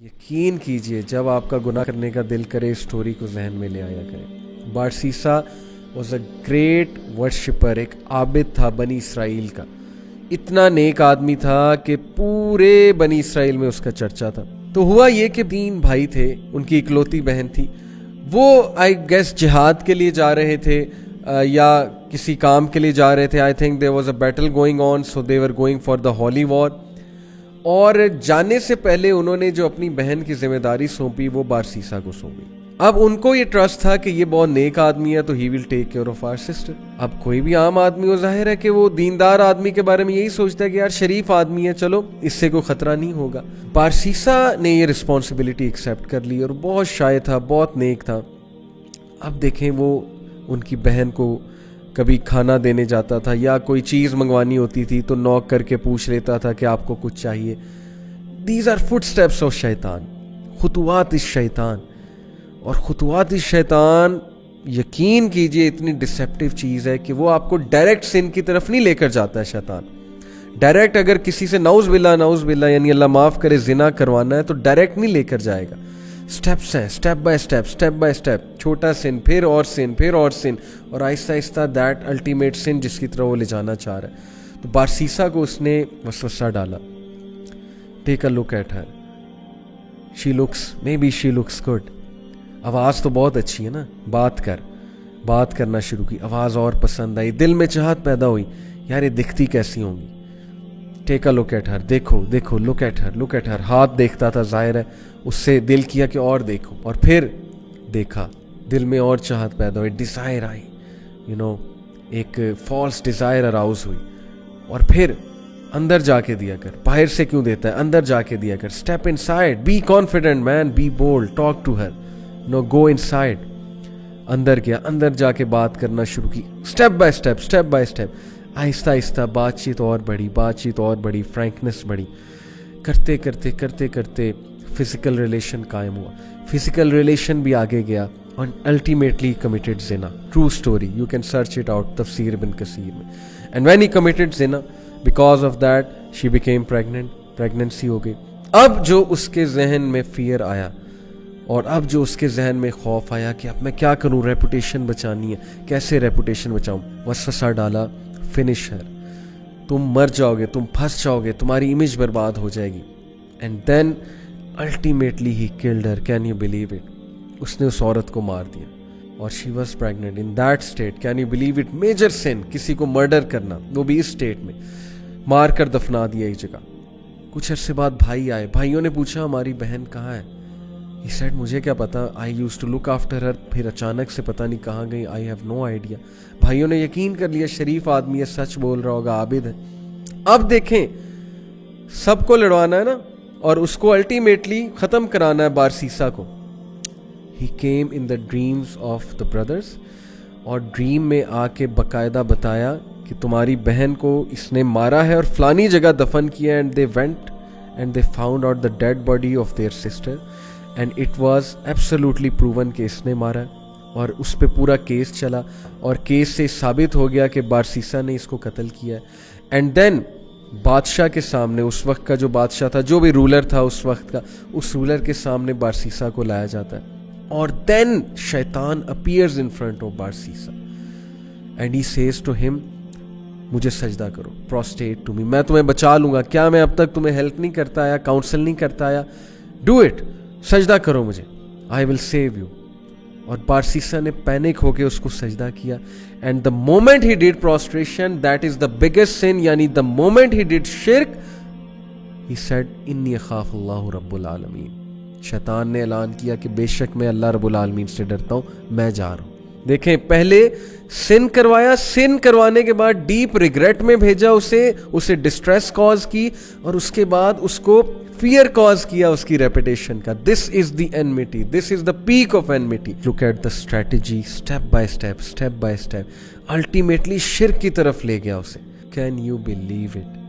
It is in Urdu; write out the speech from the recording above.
یقین کیجئے جب آپ کا گناہ کرنے کا دل کرے اسٹوری کو ذہن میں لے آیا کرے. بارسیسا واز اے گریٹ ورشپر، ایک عابد تھا بنی اسرائیل کا. اتنا نیک آدمی تھا کہ پورے بنی اسرائیل میں اس کا چرچا تھا. تو ہوا یہ کہ 3 بھائی تھے، ان کی اکلوتی بہن تھی. وہ آئی گیس جہاد کے لیے جا رہے تھے یا کسی کام کے لیے جا رہے تھے. I think there was a battle going on, so they were going for the holy war. اور جانے سے پہلے انہوں نے جو اپنی بہن کی ذمہ داری سونپی وہ بارسیسا کو سونپی. اب ان کو یہ ٹرسٹ تھا کہ یہ بہت نیک آدمی ہے تو he will take care of our sister. اب کوئی بھی عام آدمی ہو، ظاہر ہے کہ وہ دیندار آدمی کے بارے میں یہی سوچتا ہے کہ یار شریف آدمی ہے، چلو اس سے کوئی خطرہ نہیں ہوگا. بارسیسا نے یہ رسپانسبلٹی ایکسیپٹ کر لی اور بہت شائع تھا، بہت نیک تھا. اب دیکھیں وہ ان کی بہن کو کبھی کھانا دینے جاتا تھا یا کوئی چیز منگوانی ہوتی تھی تو نوک کر کے پوچھ لیتا تھا کہ آپ کو کچھ چاہیے. These are footsteps of شیطان، خطوات الشیطان. اور خطوات الشیطان یقین کیجئے اتنی ڈسیپٹیو چیز ہے کہ وہ آپ کو ڈائریکٹ سن کی طرف نہیں لے کر جاتا ہے. شیطان ڈائریکٹ اگر کسی سے نعوذ باللہ یعنی اللہ معاف کرے زنا کروانا ہے تو ڈائریکٹ نہیں لے کر جائے گا. سٹیپس ہیں، سٹیپ بائی سٹیپ، چھوٹا سن پھر اور سن پھر اور سن، اور آہستہ آہستہ دیٹ الٹیمیٹ سن جس کی طرح وہ لے جانا چاہ رہا ہے. تو بارسیسا کو اس نے وسوسہ ڈالا. Take a look at her, she looks good. آواز تو بہت اچھی ہے نا، بات کرنا شروع کی. آواز اور پسند آئی، دل میں چاہت پیدا ہوئی یار یہ دکھتی کیسی ہوں گی. ٹیک اے لک ایٹ ہر، دیکھو لک ایٹ ہر. ہاتھ دیکھتا تھا، ظاہر ہے اس سے دل کیا کہ اور دیکھو، اور پھر دیکھا، دل میں اور چاہت پیدا ہوئی، ڈیزائر آئی، ایک فالس ڈیزائر اراؤز ہوئی. اور پھر اندر جا کے دیا کر، باہر سے کیوں دیتا ہے، اندر جا کے دیا کر. Step inside, be confident man, be bold, talk to her, go inside. اندر گیا، اندر جا کے بات کرنا شروع کی. اسٹیپ بائی اسٹیپ آہستہ آہستہ بات چیت اور بڑھی، فرینکنس بڑھی. کرتے کرتے فزیکل ریلیشن قائم ہوا. فزیکل ریلیشن بھی آگے گیا اور الٹیمیٹلی کمیٹڈ زنا. True story, you can search it out تفسیر ابن کثیر میں. اینڈ وین ہی کمیٹڈ زنا، because of that she became pregnancy ہو گئی. اب جو اس کے ذہن میں فیئر آیا اور اب جو اس کے ذہن میں خوف آیا کہ اب میں کیا کروں، ریپوٹیشن بچانی ہے، کیسے ریپوٹیشن بچاؤں. وسوسہ ڈالا، فنش ہر، تم مر جاؤ گے، تم پھنس جاؤ گے، تمہاری امیج برباد ہو جائے گی. And then ultimately he killed her. Can you believe it? اس نے اس عورت کو مار دیا اور she was pregnant in that state. Can you believe it? Major sin, کسی کو مرڈر کرنا، وہ بھی اس اسٹیٹ میں. مار کر دفنا دیا ایک جگہ. کچھ عرصے بعد بھائی آئے، بھائیوں نے پوچھا ہماری بہن کہاں ہے؟ He said مجھے کیا پتا، I used to look after her. پھر اچانک سے پتہ نہیں کہاں گئی. I have no idea. بھائیوں نے یقین کر لیا شریف آدمی ہے، سچ بول رہا ہوگا، عابد ہے. اب دیکھیں سب کو لڑوانا ہے نا، اور اس کو الٹیمیٹلی ختم کرانا ہے بارسیسا کو. He came in the dreams of the brothers، اور ڈریم میں آ کے باقاعدہ بتایا کہ تمہاری بہن کو اس نے مارا ہے اور فلانی جگہ دفن کیا. And they went and they found out the dead body of their sister. And it was absolutely proven کہ اس نے مارا. اور اس پہ پورا کیس چلا اور کیس سے ثابت ہو گیا کہ بارسیسا نے اس کو قتل کیا ہے. اینڈ دین بادشاہ کے سامنے، اس وقت کا جو بادشاہ تھا، جو بھی رولر تھا اس وقت کا، اس رولر کے سامنے بارسیسا کو لایا جاتا ہے. اور دین شیطان appears in front of Barsisa and he says to him مجھے سجدہ کرو، پروسٹیٹ ٹو می، میں تمہیں بچا لوں گا. کیا میں اب تک تمہیں ہیلپ نہیں کرتا آیا، کاؤنسل نہیں کرتا آیا؟ ڈو اٹ، سجدہ کرو مجھے، آئی ول سیو یو. اور بارسیسا نے پینک ہو کے اس کو سجدہ کیا. And the moment he did prostration, that is the biggest sin, یعنی دا مومنٹ ہی ڈیڈ شرک، ہی سیڈ انی اخاف اللہ رب العالمین. شیطان نے اعلان کیا کہ بے شک میں اللہ رب العالمین سے ڈرتا ہوں، میں جا رہا ہوں. دیکھیں پہلے سن کروایا، سن کروانے کے بعد ڈیپ ریگریٹ میں بھیجا اسے ڈسٹریس کاز کی، اور اس کے بعد اس کو فیئر کاز کیا اس کی ریپوٹیشن کا. This is the enmity, this is the peak of enmity. Look at the strategy, step by step, ultimately شرک کی طرف لے گیا اسے. Can you believe it?